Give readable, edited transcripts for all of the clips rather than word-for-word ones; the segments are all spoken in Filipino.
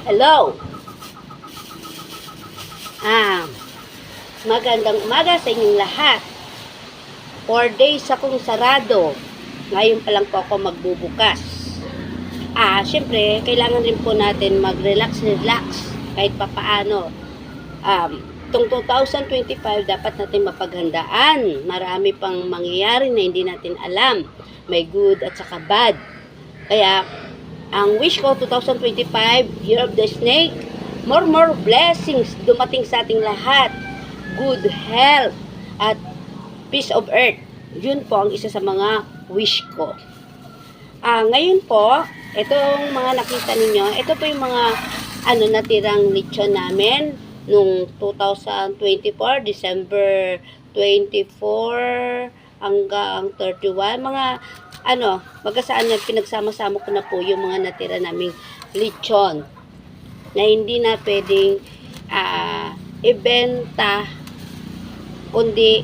Hello! Magandang umaga sa inyong lahat. 4 days akong sarado. Ngayon pa lang po ako magbubukas. Syempre, kailangan rin po natin mag-relax kahit papaano. Itong 2025 dapat natin mapaghandaan. Marami pang mangyayari na hindi natin alam. May good at saka bad. Kaya, ang wish ko 2025, Year of the Snake, more blessings dumating sa ating lahat. Good health at peace of earth. Yun po ang isa sa mga wish ko. Ngayon po, itong mga nakita ninyo, ito po yung mga natirang lechon namin nung 2024, December 24 hanggang 31. Mga magasaan yan, pinagsama-sama ko na po yung mga natira naming lechon na hindi na pwedeng ibenta, kundi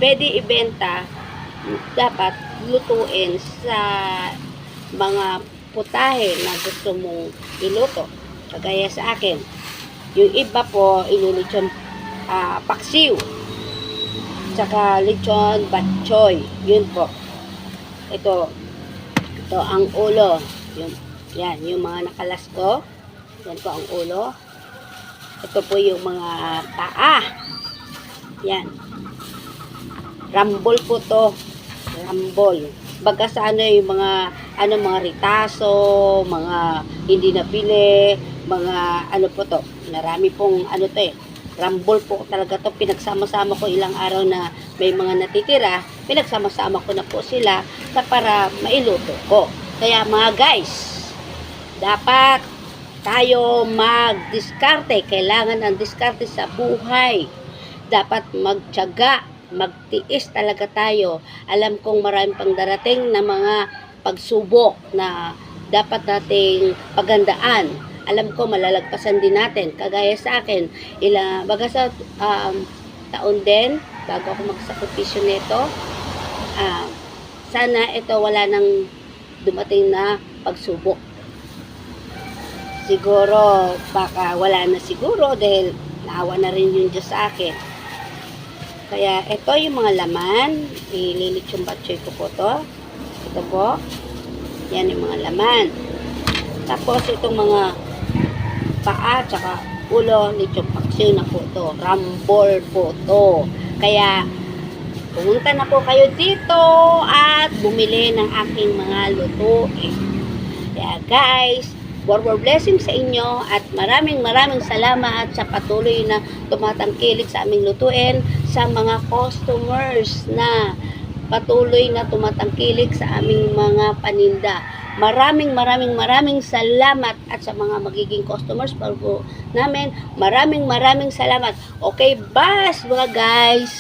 pwede ibenta, dapat lutuin sa mga putahe na gusto mong iluto. Kagaya sa akin, yung iba po ilulechon paksiw, tsaka lechon batchoy. Yun po. Ito ang ulo. Yan, yung mga nakalas ko. Yan po ang ulo. Ito po yung mga paa. Yan. Rambol po to. Rambol. Baga sa yung mga mga ritaso, mga hindi napili, mga po to. Marami pong Rambol po talaga to. Pinagsama-sama ko ilang araw na may mga natitira. Pinagsama-sama ko na po sila para mailuto ko. Kaya mga guys, dapat tayo mag-diskarte. Kailangan ang diskarte sa buhay. Dapat magtiyaga, magtiis talaga tayo. Alam kong marami pang darating na mga pagsubok na dapat nating paghandaan. Alam ko malalagpasan din natin. Kagaya sa akin, baga sa taon din, bago ako magsakripisyo nito, sana ito wala nang dumating na pagsubok. Siguro, baka wala na siguro dahil naawa na rin yung Diyos sa akin. Kaya ito yung mga laman. Ililitsyon batchoy ko po to. Ito po. Yan yung mga laman. Tapos itong mga paa tsaka ulo, lechon paksiw na po to. Rambol po to. Kaya pumunta na po kayo dito at bumili ng aking mga lutuin. Kaya guys, more blessing sa inyo at maraming salamat sa patuloy na tumatangkilik sa aming lutuin, sa mga customers na patuloy na tumatangkilik sa aming mga paninda. Maraming salamat at sa mga magiging customers po namin, maraming salamat. Okay, bas mga guys.